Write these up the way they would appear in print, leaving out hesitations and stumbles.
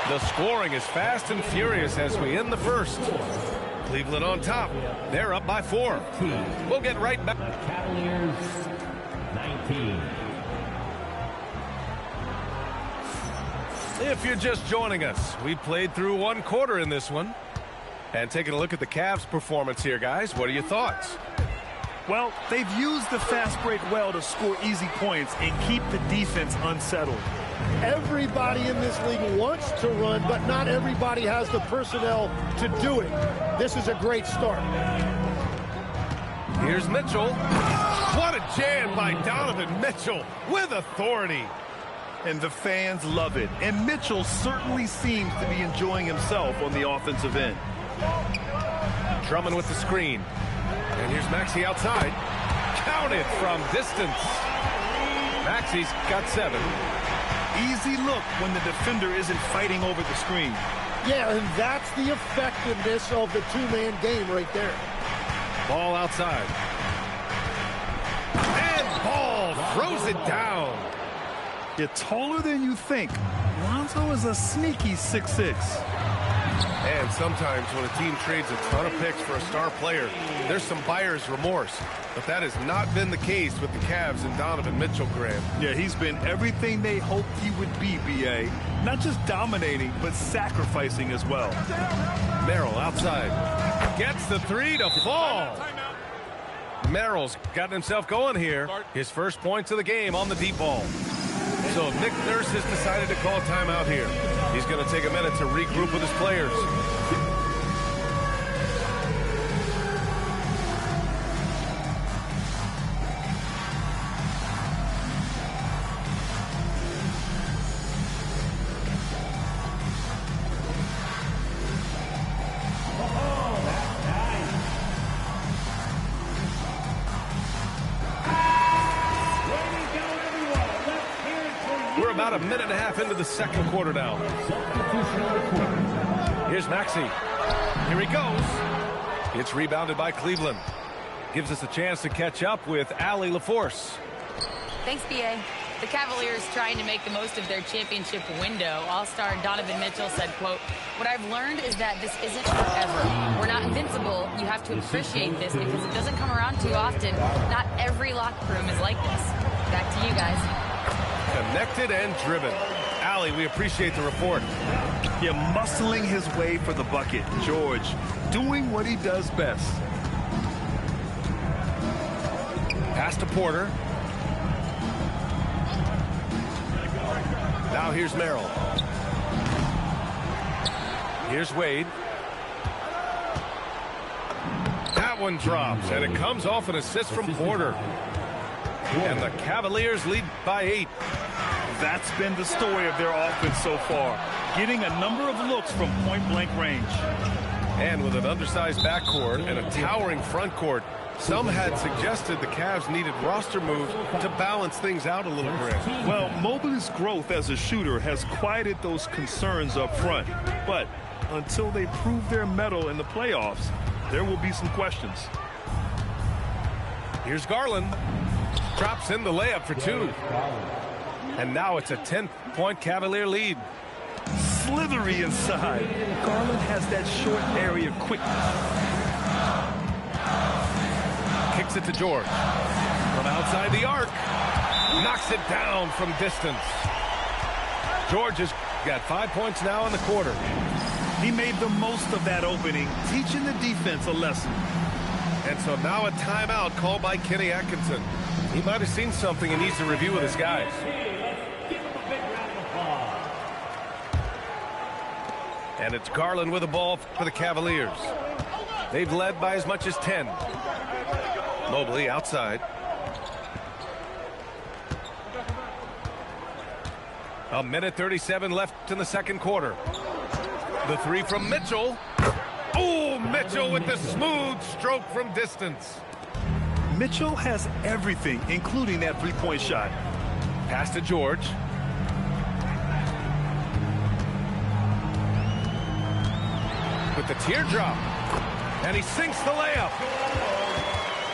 The scoring is fast and furious as we end the first. Cleveland on top. They're up by 4. We'll get right back. Cavaliers 19. If you're just joining us, we played through 1 quarter in this one. And taking a look at the Cavs' performance here, guys, what are your thoughts? Well, they've used the fast break well to score easy points and keep the defense unsettled. Everybody in this league wants to run, but not everybody has the personnel to do it. This is a great start. Here's Mitchell. What a jam by Donovan Mitchell with authority. And the fans love it. And Mitchell certainly seems to be enjoying himself on the offensive end. Drummond with the screen. And here's Maxey outside. Counted from distance. Maxey's got 7. Easy look when the defender isn't fighting over the screen. Yeah, and that's the effectiveness of the two-man game right there. Ball outside. And Ball throws it down. You're taller than you think. Lonzo is a sneaky 6'6". And sometimes when a team trades a ton of picks for a star player, there's some buyer's remorse. But that has not been the case with the Cavs and Donovan Mitchell, Graham. Yeah, he's been everything they hoped he would be, B.A. Not just dominating, but sacrificing as well. Merrill outside. Gets the 3 to fall. Merrill's gotten himself going here. His first points of the game on the deep ball. So Nick Nurse has decided to call timeout here. He's going to take a minute to regroup with his players. We're about a minute and a half into the second quarter now. Here's Maxey. Here he goes. It's rebounded by Cleveland. Gives us a chance to catch up with Allie LaForce. Thanks, B.A. The Cavaliers trying to make the most of their championship window. All-star Donovan Mitchell said, quote, "What I've learned is that this isn't forever. We're not invincible. You have to appreciate this because it doesn't come around too often. Not every locker room is like this." Back to you guys. Connected and driven. Allie, we appreciate the report. Yeah, muscling his way for the bucket. George doing what he does best. Pass to Porter. Now here's Merrill. Here's Wade. That one drops, and it comes off an assist from Porter. And the Cavaliers lead by 8. That's been the story of their offense so far. Getting a number of looks from point-blank range. And with an undersized backcourt and a towering front court, some had suggested the Cavs needed roster moves to balance things out a little bit. Well, Mobley's growth as a shooter has quieted those concerns up front. But until they prove their mettle in the playoffs, there will be some questions. Here's Garland. Drops in the layup for 2. And now it's a 10-point Cavalier lead. Slithery inside. Garland has that short area quickness. Kicks it to George. From outside the arc. Knocks it down from distance. George has got 5 points now in the quarter. He made the most of that opening, teaching the defense a lesson. And so now a timeout called by Kenny Atkinson. He might have seen something he needs to review with his guys. And it's Garland with the ball for the Cavaliers. They've led by as much as 10. Mobley outside. A minute 37 left in the second quarter. The 3 from Mitchell. Oh, Mitchell with the smooth stroke from distance. Mitchell has everything, including that three-point shot. Pass to George. With the teardrop. And he sinks the layup.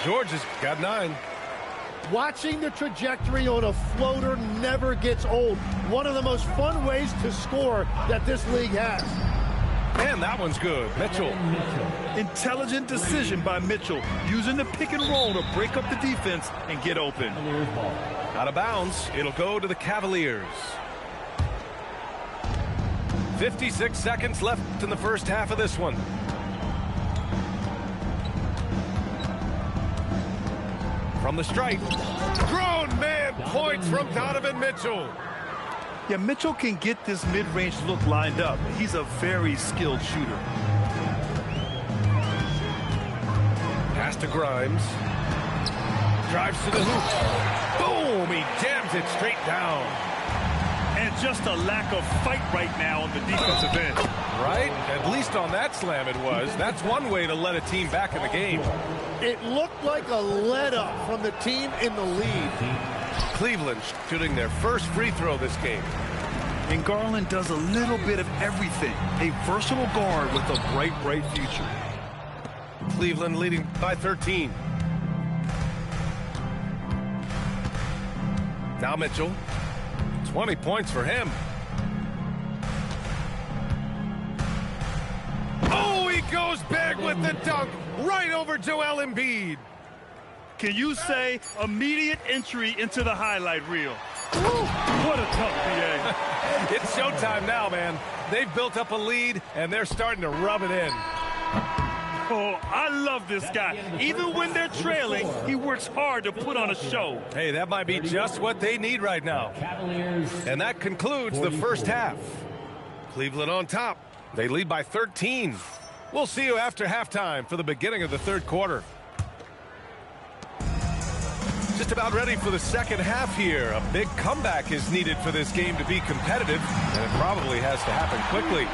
George has got 9. Watching the trajectory on a floater never gets old. One of the most fun ways to score that this league has. And that one's good. Mitchell. Intelligent decision by Mitchell, using the pick and roll to break up the defense and get open. Out of bounds. It'll go to the Cavaliers. 56 seconds left in the first half of this one. From the stripe. Grown man points from Donovan Mitchell. Yeah, Mitchell can get this mid-range look lined up. He's a very skilled shooter. Pass to Grimes. Drives to the hoop. Boom! He jams it straight down. And just a lack of fight right now on the defensive end. Right? At least on that slam it was. That's one way to let a team back in the game. It looked like a let-up from the team in the lead. Cleveland shooting their first free throw this game. And Garland does a little bit of everything. A versatile guard with a bright, bright future. Cleveland leading by 13. Now Mitchell. 20 points for him. Oh, he goes big with the dunk right over Joel Embiid. Can you say immediate entry into the highlight reel? Woo, what a tough BA. It's showtime now, man. They've built up a lead, and they're starting to rub it in. Oh, I love this guy. Even when they're trailing, he works hard to put on a show. Hey, that might be just what they need right now. And that concludes the first half. Cleveland on top. They lead by 13. We'll see you after halftime for the beginning of the third quarter. Just about ready for the second half here. A big comeback is needed for this game to be competitive, and it probably has to happen quickly.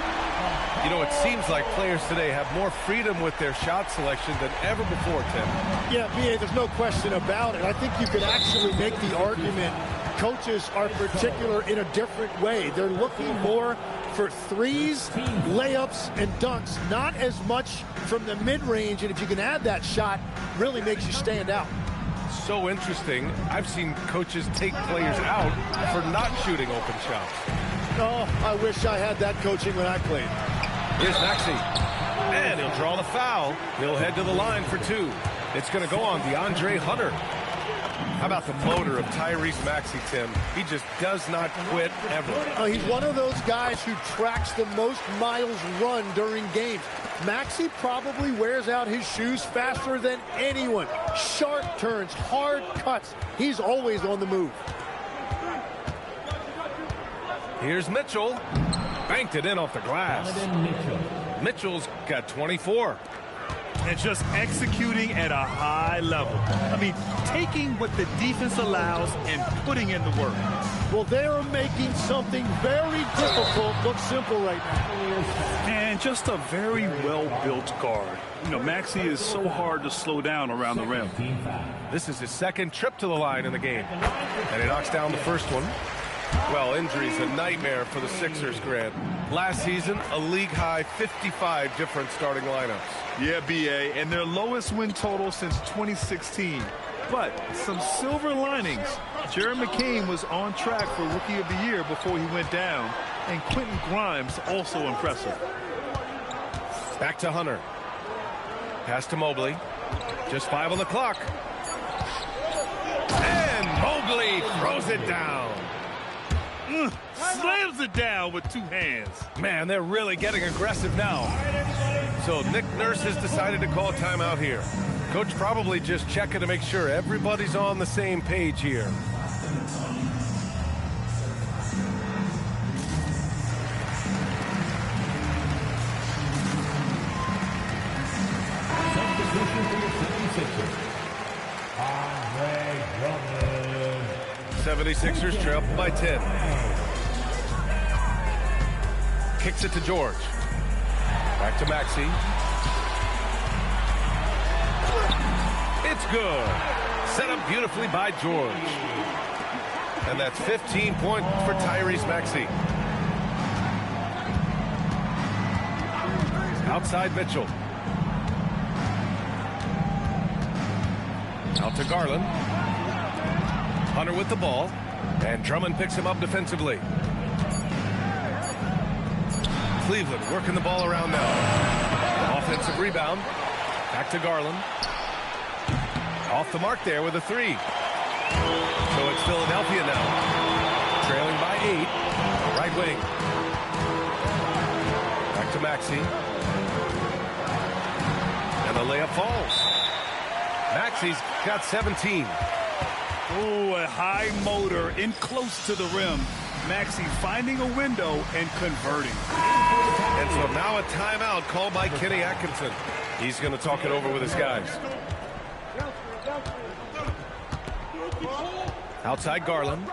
You know, it seems like players today have more freedom with their shot selection than ever before, Tim. Yeah, B.A., there's no question about it. I think you could actually make the argument coaches are particular in a different way. They're looking more for threes, layups, and dunks, not as much from the mid-range, and if you can add that shot, really makes you stand out. So interesting. I've seen coaches take players out for not shooting open shots. Oh, I wish I had that coaching when I played. Here's Maxey. And he'll draw the foul. He'll head to the line for two. It's going to go on DeAndre Hunter. How about the floater of Tyrese Maxey, Tim? He just does not quit ever. He's one of those guys who tracks the most miles run during games. Maxey probably wears out his shoes faster than anyone. Sharp turns, hard cuts. He's always on the move. Here's Mitchell. Banked it in off the glass. Mitchell's got 24. And just executing at a high level. I mean, taking what the defense allows and putting in the work. Well, they're making something very difficult look simple right now. And just a very well-built guard. You know, Maxey is so hard to slow down around the rim. This is his second trip to the line in the game. And he knocks down the first one. Well, injuries a nightmare for the Sixers, Grant. Last season, a league-high 55 different starting lineups. Yeah, B.A., and their lowest win total since 2016. But some silver linings. Jared McCain was on track for Rookie of the Year before he went down. And Quentin Grimes also impressive. Back to Hunter. Pass to Mobley. Just 5 on the clock. And Mobley throws it down. Slams it down with two hands. Man, they're really getting aggressive now. So Nick Nurse has decided to call timeout here. Coach probably just checking to make sure everybody's on the same page here. Andre Drummond. 76ers trail by 10. Kicks it to George. Back to Maxey. It's good. Set up beautifully by George. And that's 15 points for Tyrese Maxey. Outside Mitchell. Out to Garland. Hunter with the ball, and Drummond picks him up defensively. Cleveland working the ball around now. Offensive rebound. Back to Garland. Off the mark there with a three. So it's Philadelphia now. Trailing by 8. Right wing. Back to Maxey. And the layup falls. Maxey's got 17. Oh, a high motor in close to the rim. Maxey finding a window and converting. And so now a timeout called by Kenny Atkinson. He's going to talk it over with his guys. Outside Garland.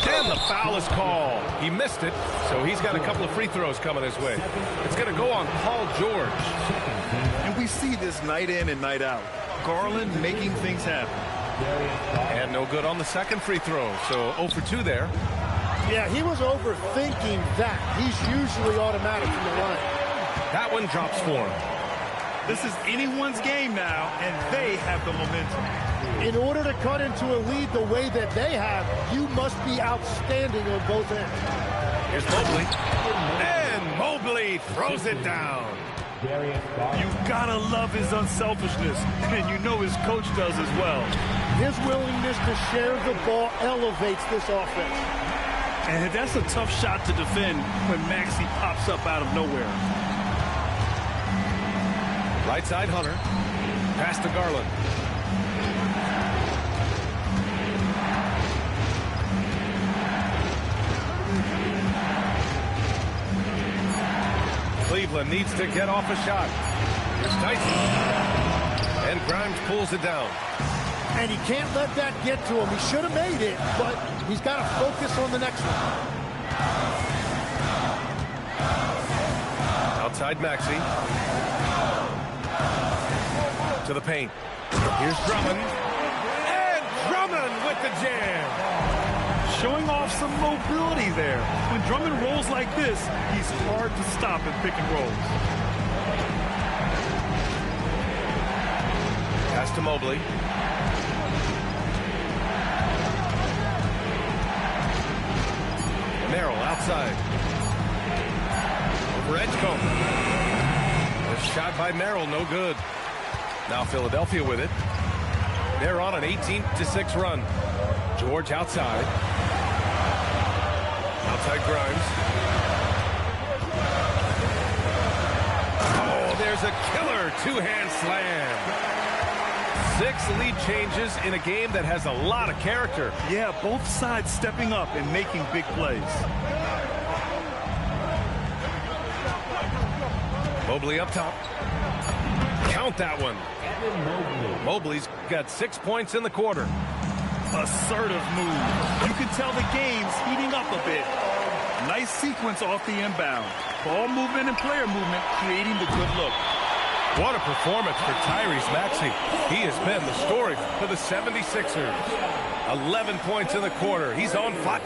And the foul is called. He missed it, so he's got a couple of free throws coming his way. It's going to go on Paul George. And we see this night in and night out. Garland making things happen. And no good on the second free throw, so 0 for 2 there. Yeah, he was overthinking that. He's usually automatic from the line. That one drops for him. This is anyone's game now, and they have the momentum. In order to cut into a lead the way that they have, you must be outstanding on both ends. Here's Mobley. And Mobley throws it down. You gotta love his unselfishness, and you know his coach does as well. His willingness to share the ball elevates this offense. And that's a tough shot to defend when Maxey pops up out of nowhere. Right side Hunter. Pass to Garland. Cleveland needs to get off a shot. Here's Tyson. And Grimes pulls it down. And he can't let that get to him. He should have made it, but he's got to focus on the next one. Outside Maxey. To the paint. Here's Drummond. And Drummond with the jam. Showing off some mobility there. When Drummond rolls like this, he's hard to stop in pick and rolls. Pass to Mobley. Merrill outside. Over Edgecombe. The shot by Merrill, no good. Now Philadelphia with it. They're on an 18-6 run. George outside. Outside Grimes. Oh, there's a killer two-hand slam. 6 lead changes in a game that has a lot of character. Yeah, both sides stepping up and making big plays. Mobley up top. Count that one. Mobley's got 6 points in the quarter. Assertive move. You can tell the game's heating up a bit. Nice sequence off the inbound. Ball movement and player movement creating the good look. What a performance for Tyrese Maxey. He has been the story for the 76ers. 11 points in the quarter. He's on fire.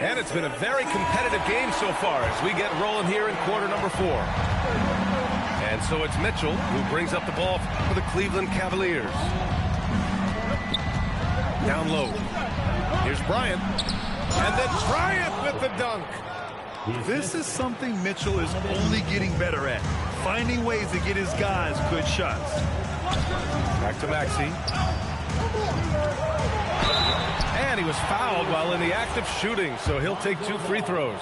And it's been a very competitive game so far as we get rolling here in quarter number 4. And so it's Mitchell who brings up the ball for the Cleveland Cavaliers. Down low. Here's Bryant. And then Bryant with the dunk. This is something Mitchell is only getting better at. Finding ways to get his guys good shots. Back to Maxey. And he was fouled while in the act of shooting, so he'll take 2 free throws.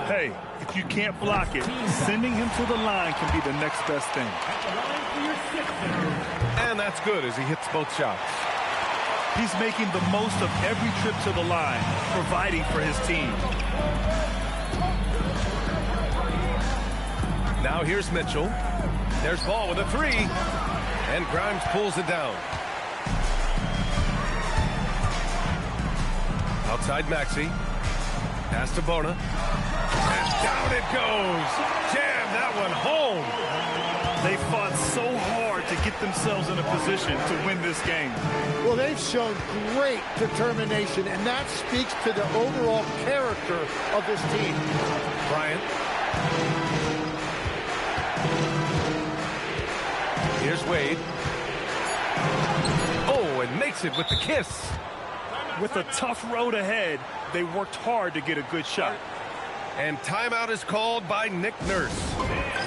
Hey, if you can't block it, sending him to the line can be the next best thing. And that's good as he hits both shots. He's making the most of every trip to the line, providing for his team. Now here's Mitchell. There's Ball with a 3. And Grimes pulls it down. Outside Maxey. Pass to Bona. And down it goes. Jam that one home. They fought so hard to get themselves in a position to win this game. Well, they've shown great determination, and that speaks to the overall character of this team. Bryant. Here's Wade. Oh, and makes it with the kiss. With a tough road ahead, they worked hard to get a good shot. And timeout is called by Nick Nurse,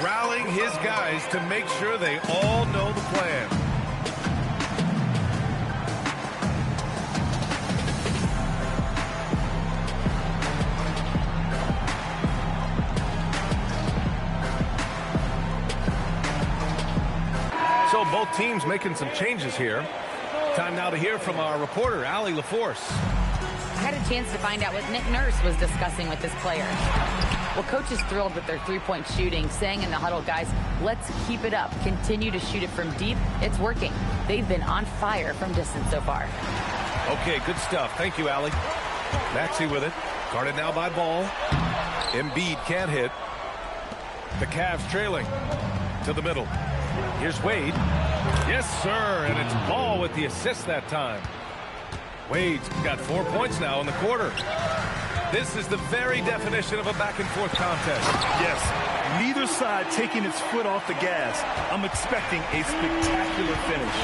rallying his guys to make sure they all know the plan. So both teams making some changes here. Time now to hear from our reporter, Allie LaForce. I had a chance to find out what Nick Nurse was discussing with his players. Well, coach is thrilled with their three-point shooting, saying in the huddle, guys, let's keep it up. Continue to shoot it from deep. It's working. They've been on fire from distance so far. Okay, good stuff. Thank you, Allie. Maxey with it. Guarded now by Ball. Embiid can't hit. The Cavs trailing to the middle. Here's Wade. Yes, sir, and it's Ball with the assist that time. Wade's got 4 points now in the quarter. This is the very definition of a back-and-forth contest. Yes, neither side taking its foot off the gas. I'm expecting a spectacular finish.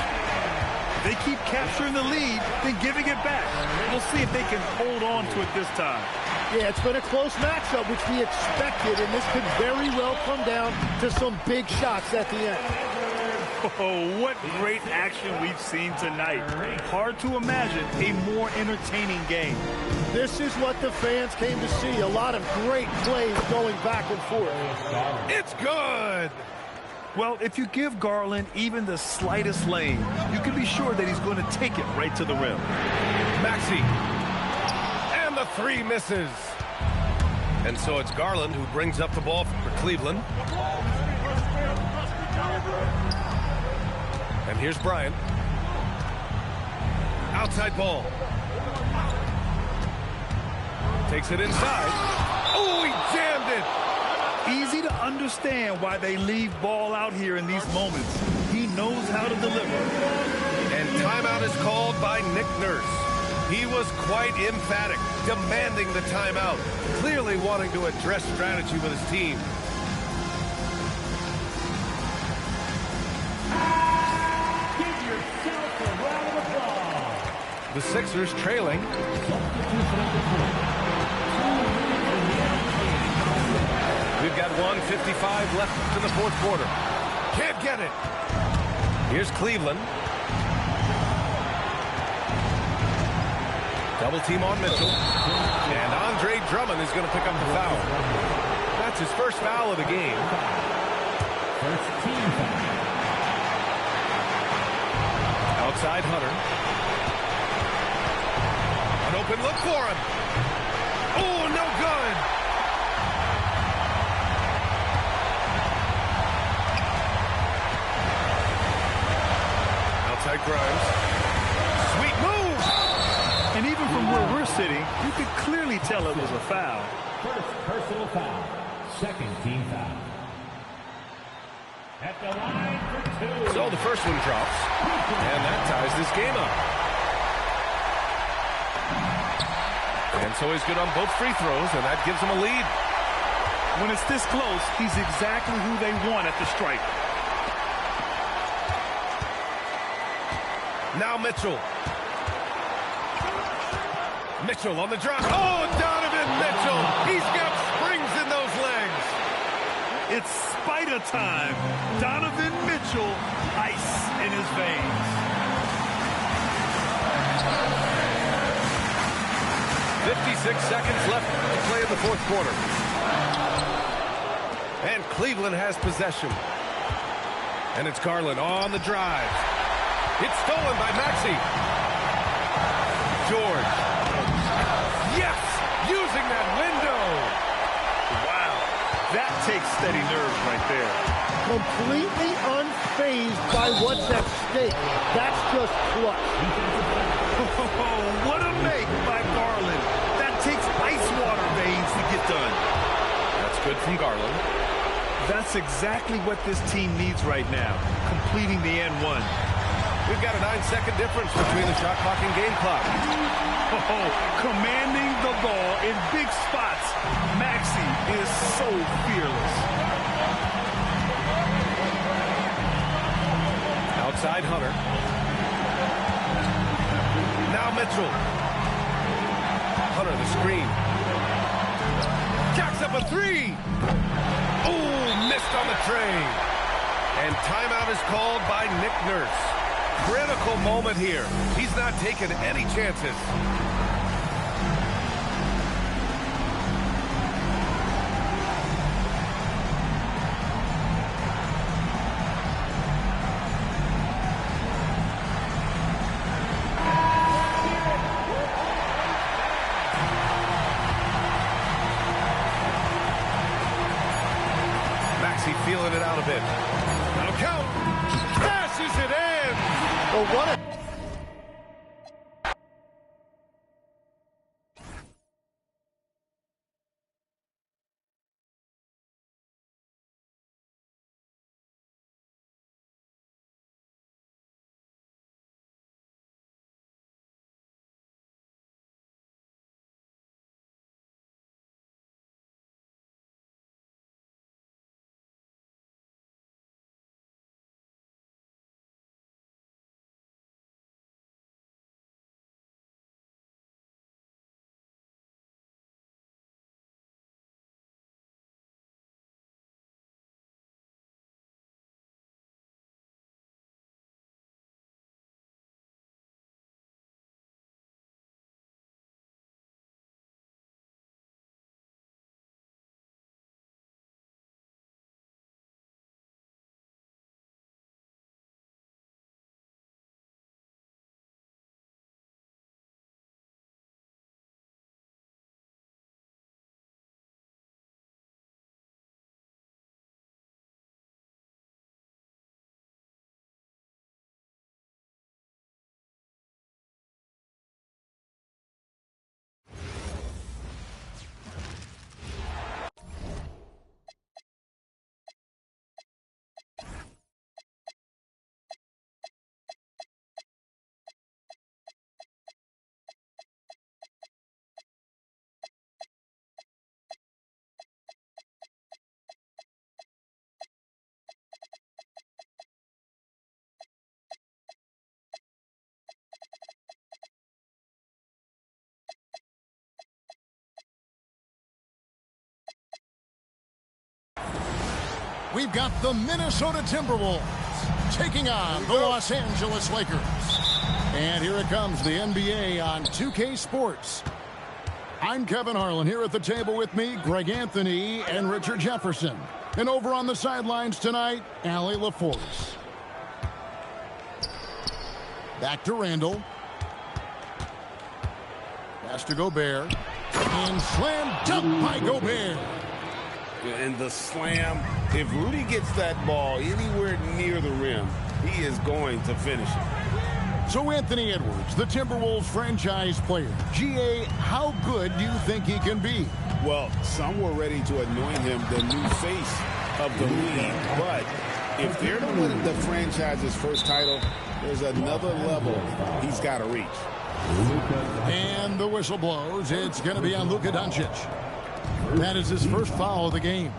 They keep capturing the lead, then giving it back. We'll see if they can hold on to it this time. Yeah, it's been a close matchup, which we expected, and this could very well come down to some big shots at the end. Oh, what great action we've seen tonight. Hard to imagine a more entertaining game. This is what the fans came to see. A lot of great plays going back and forth. It's good. Well, if you give Garland even the slightest lane, you can be sure that he's going to take it right to the rim. Maxey. And the three misses. And so it's Garland who brings up the ball for Cleveland. And here's Bryant. Outside ball. Takes it inside. Oh, he jammed it. Easy to understand why they leave Ball out here in these moments. He knows how to deliver. And timeout is called by Nick Nurse. He was quite emphatic, demanding the timeout, clearly wanting to address strategy with his team. The Sixers trailing. We've got 1:55 left in the fourth quarter. Can't get it. Here's Cleveland. Double team on Mitchell. And Andre Drummond is going to pick up the foul. That's his first foul of the game. First team foul. Outside Hunter. An open look for him. Oh, no good. Outside Grimes. Sweet move. And even from where we're sitting, you could clearly tell it was a foul. First personal foul. Second team foul. At the line for two. So the first one drops. And that ties this game up. And so he's good on both free throws, and that gives him a lead. When it's this close, he's exactly who they want at the stripe. Now Mitchell. Mitchell on the drop. Oh, Donovan Mitchell. He's got springs in those legs. It's Spider time. Donovan Mitchell, ice in his veins. 56 seconds left to play in the fourth quarter. And Cleveland has possession. And it's Garland on the drive. It's stolen by Maxey. George. Yes! Using that window. Wow. That takes steady nerves right there. Completely unfazed by what's at stake. That's just clutch. Oh, what a make by Garland. That takes ice water veins to get done. That's good from Garland. That's exactly what this team needs right now, completing the N1. We've got a 9-second difference between the shot clock and game clock. Oh, commanding the ball in big spots. Maxey is so fearless. side, Hunter. Now Mitchell. Hunter, the screen. Jacks up a three. Oh, missed on the tray. And timeout is called by Nick Nurse. Critical moment here. He's not taking any chances. Feeling it out a bit. That'll count. Dashes it in. Oh, what a... We've got the Minnesota Timberwolves taking on the Los Angeles Lakers. And here it comes, the NBA on 2K Sports. I'm Kevin Harlan. Here at the table with me, Greg Anthony and Richard Jefferson. And over on the sidelines tonight, Allie LaForce. Back to Randall. Pass to Gobert. And slam dunk by Gobert. And the slam, if Rudy gets that ball anywhere near the rim, he is going to finish it. So Anthony Edwards, the Timberwolves franchise player. GA, how good do you think he can be? Well, some were ready to anoint him the new face of the league. But if they're to win the franchise's first title, there's another level he's got to reach. And the whistle blows. It's going to be on Luka Doncic. That is his first foul of the game.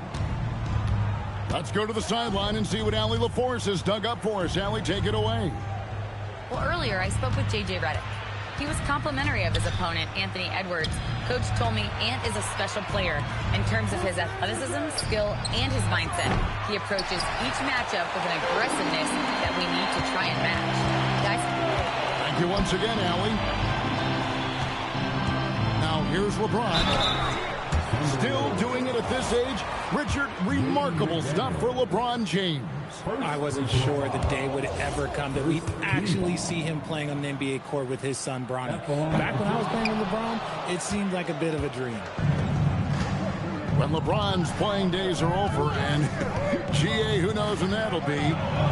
Let's go to the sideline and see what Allie LaForce has dug up for us. Allie, take it away. Well, earlier I spoke with J.J. Redick. He was complimentary of his opponent, Anthony Edwards. Coach told me Ant is a special player in terms of his athleticism, skill, and his mindset. He approaches each matchup with an aggressiveness that we need to try and match. Guys? Thank you once again, Allie. Now, here's LeBron. Still doing it at this age. Richard, remarkable stuff for LeBron James. I wasn't sure the day would ever come that we'd actually see him playing on an NBA court with his son, Bronny. Back when I was playing with LeBron, it seemed like a bit of a dream. When LeBron's playing days are over, and GA, who knows when that'll be,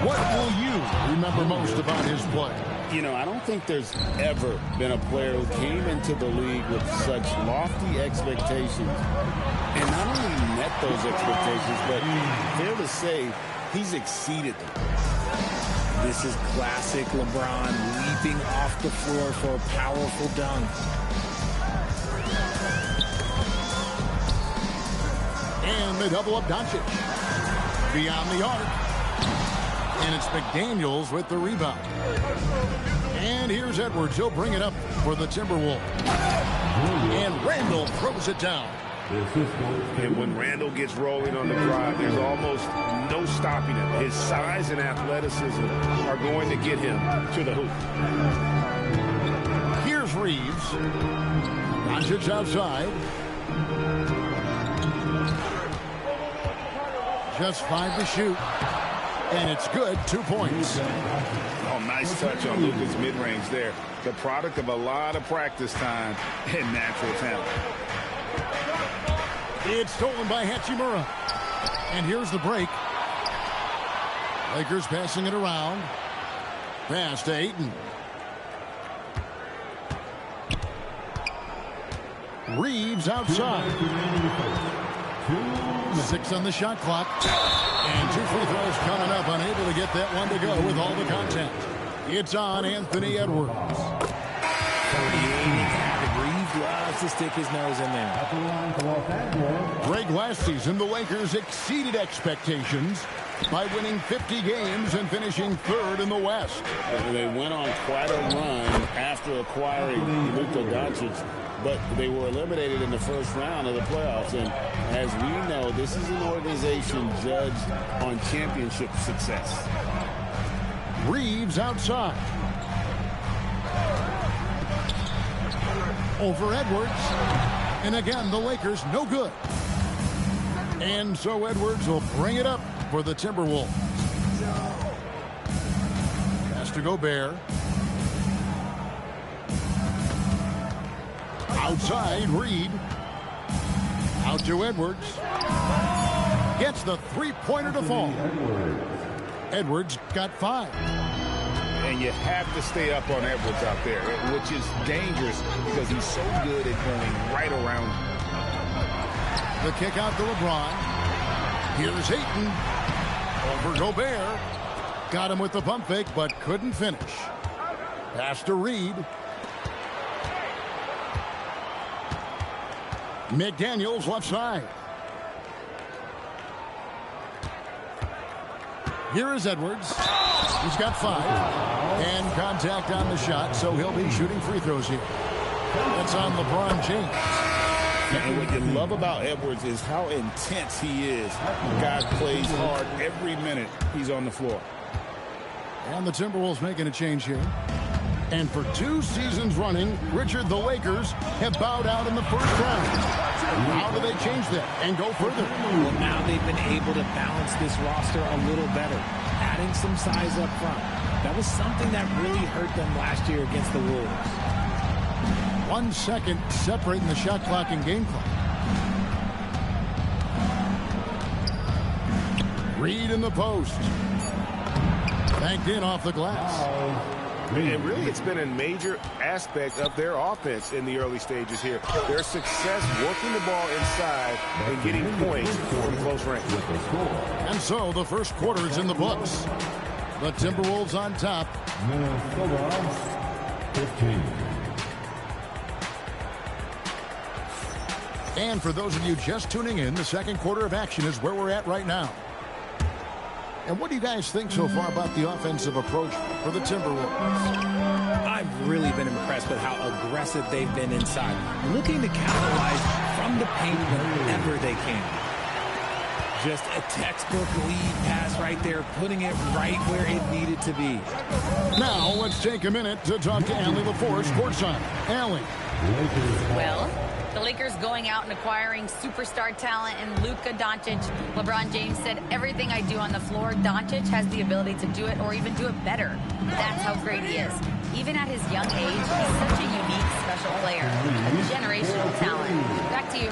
what will you remember most about his play? You know, I don't think there's ever been a player who came into the league with such lofty expectations and not only met those expectations, but fair to say he's exceeded them. This is classic LeBron leaping off the floor for a powerful dunk. And they double up Doncic. Beyond the arc. And it's McDaniels with the rebound. And here's Edwards. He'll bring it up for the Timberwolves. And Randall throws it down. And when Randall gets rolling on the drive, there's almost no stopping him. His size and athleticism are going to get him to the hoop. Here's Reeves. Doncic outside. Just 5 to shoot. And it's good. 2 points. Oh, nice touch on Luka's mid-range there. The product of a lot of practice time and natural talent. It's stolen by Hachimura. And here's the break. Lakers passing it around. Pass to Ayton. Reeves outside. 6 on the shot clock. And 2 free throws coming up. Unable to get that one to go with all the contact. It's on Anthony Edwards. 38. Reeves loves to stick his nose in there. Greg, last season, the Lakers exceeded expectations by winning 50 games and finishing 3rd in the West. They went on quite a run after acquiring Luka Doncic, but they were eliminated in the first round of the playoffs. And as we know, this is an organization judged on championship success. Reeves outside. Over Edwards. And again, the Lakers no good. And so Edwards will bring it up for the Timberwolves. Pass to Gobert. Outside, Reed. Out to Edwards. Gets the three-pointer to fall. Edwards got 5. And you have to stay up on Edwards out there, which is dangerous because he's so good at going right around you. The kick out to LeBron. Here's Ayton. Over Gobert. Got him with the pump fake, but couldn't finish. Pass to Reed. McDaniels left side. Here is Edwards. He's got 5. And contact on the shot, so he'll be shooting free throws here. That's on LeBron James. And what you love about Edwards is how intense he is. The guy plays hard every minute he's on the floor. And the Timberwolves making a change here. And for 2 seasons running, Richard, the Lakers have bowed out in the first round. How do they change that and go further? Well, now they've been able to balance this roster a little better, adding some size up front. That was something that really hurt them last year against the Wolves. 1 second separating the shot clock and game clock. Reed in the post. Banked in off the glass. And really, it's been a major aspect of their offense in the early stages here. Their success working the ball inside and getting points from close range. And so the first quarter is in the books. The Timberwolves on top. 15. And for those of you just tuning in, the second quarter of action is where we're at right now. And what do you guys think so far about the offensive approach for the Timberwolves? I've really been impressed with how aggressive they've been inside, looking to capitalize from the paint whenever they can. Just a textbook lead pass right there, putting it right where it needed to be. Now let's take a minute to talk to Allie LaForce courtside. Allie. Well, the Lakers going out and acquiring superstar talent and Luka Doncic. LeBron James said, everything I do on the floor, Doncic has the ability to do it or even do it better. That's how great he is. Even at his young age, he's such a unique, special player. A generational talent. Back to you.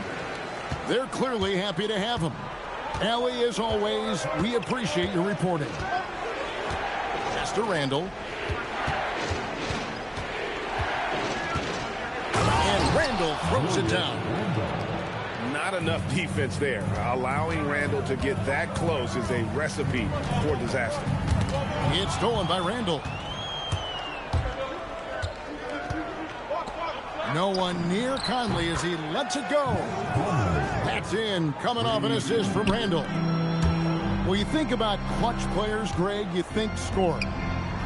They're clearly happy to have him. Allie, as always, we appreciate your reporting. Pass to Randall. Randall throws it down. Not enough defense there. Allowing Randall to get that close is a recipe for disaster. It's stolen by Randall. No one near Conley as he lets it go. That's in, coming off an assist from Randall. Well, you think about clutch players, Greg, you think scoring.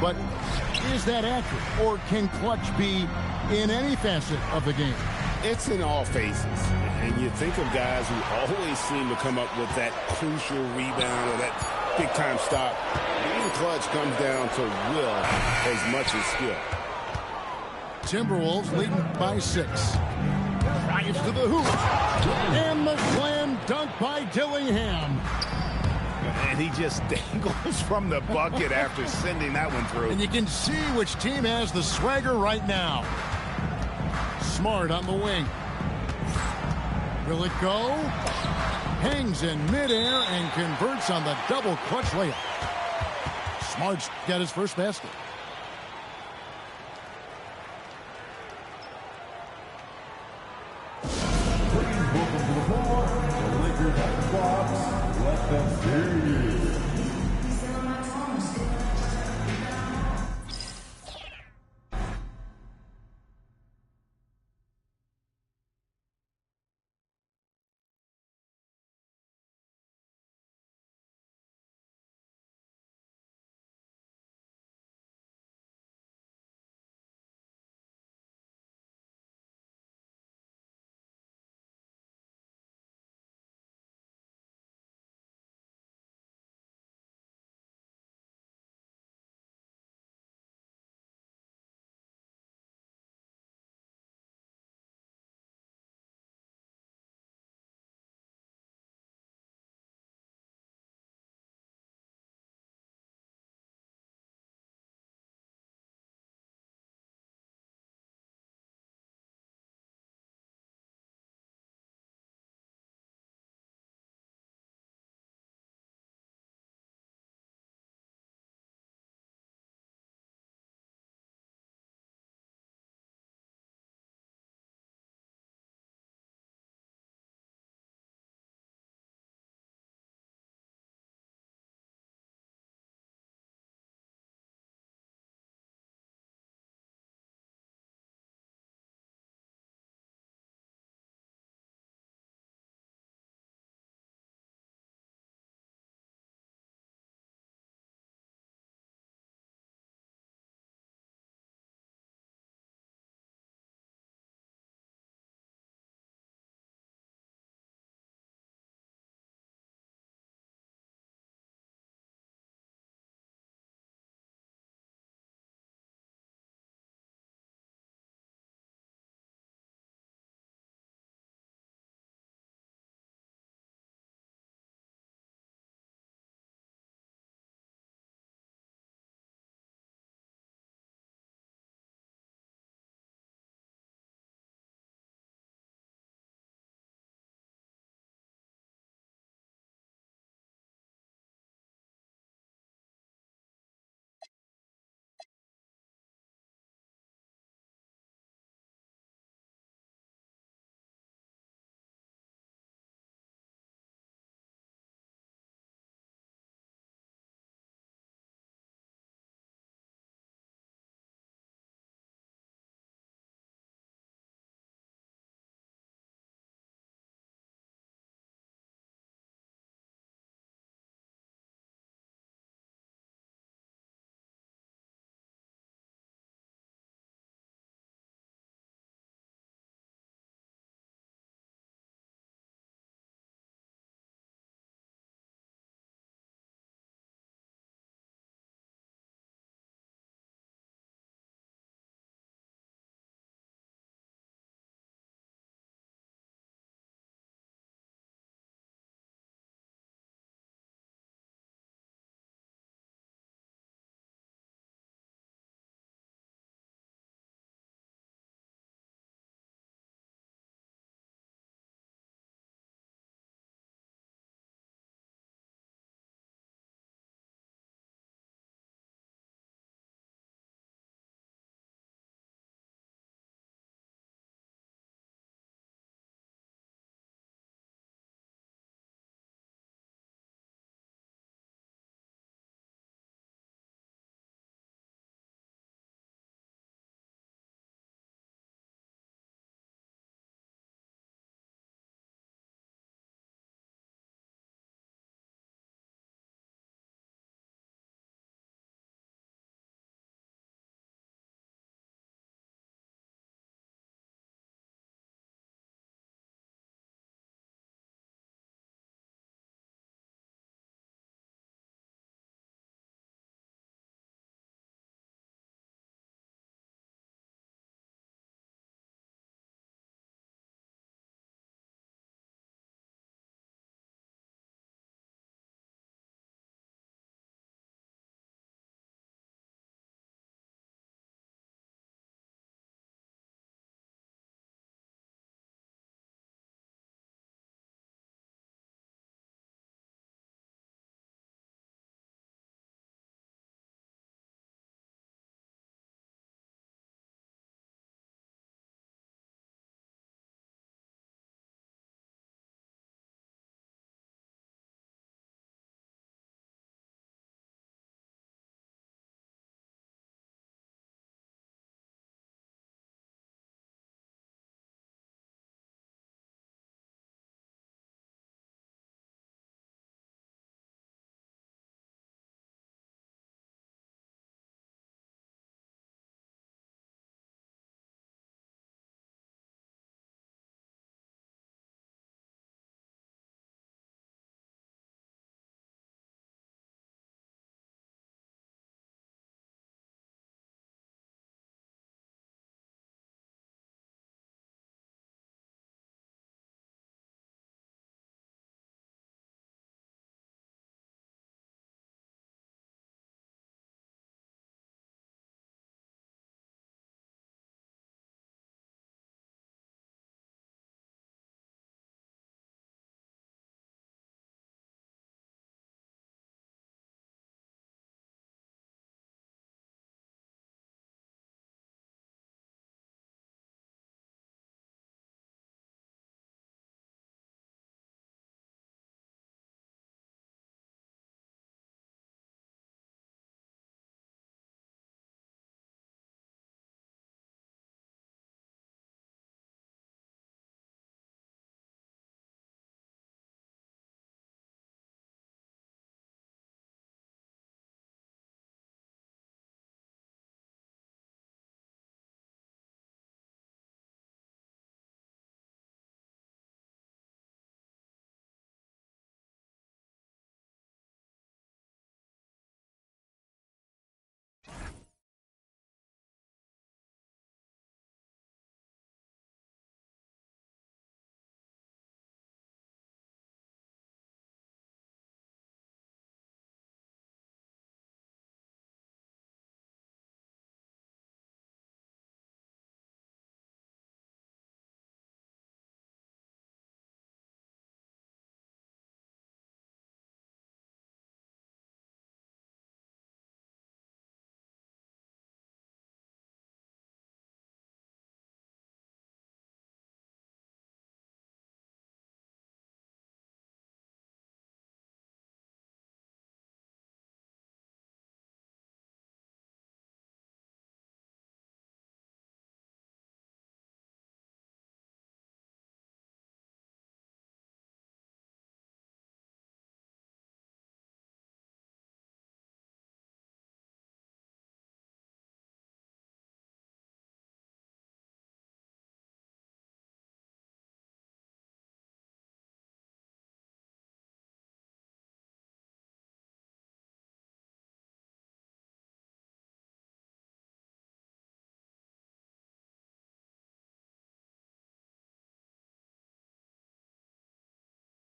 But is that accurate? Or can clutch be in any facet of the game? It's in all phases. And you think of guys who always seem to come up with that crucial rebound or that big-time stop. Being clutch comes down to will as much as skill. Timberwolves leading by 6. Drives to the hoop. And the slam dunk by Dillingham. And he just dangles from the bucket after sending that one through. And you can see which team has the swagger right now. Smart on the wing. Will it go? Hangs in midair and converts on the double clutch layup. Smart's got his first basket. Welcome to the floor. The Lakers Xbox. Let them hear you.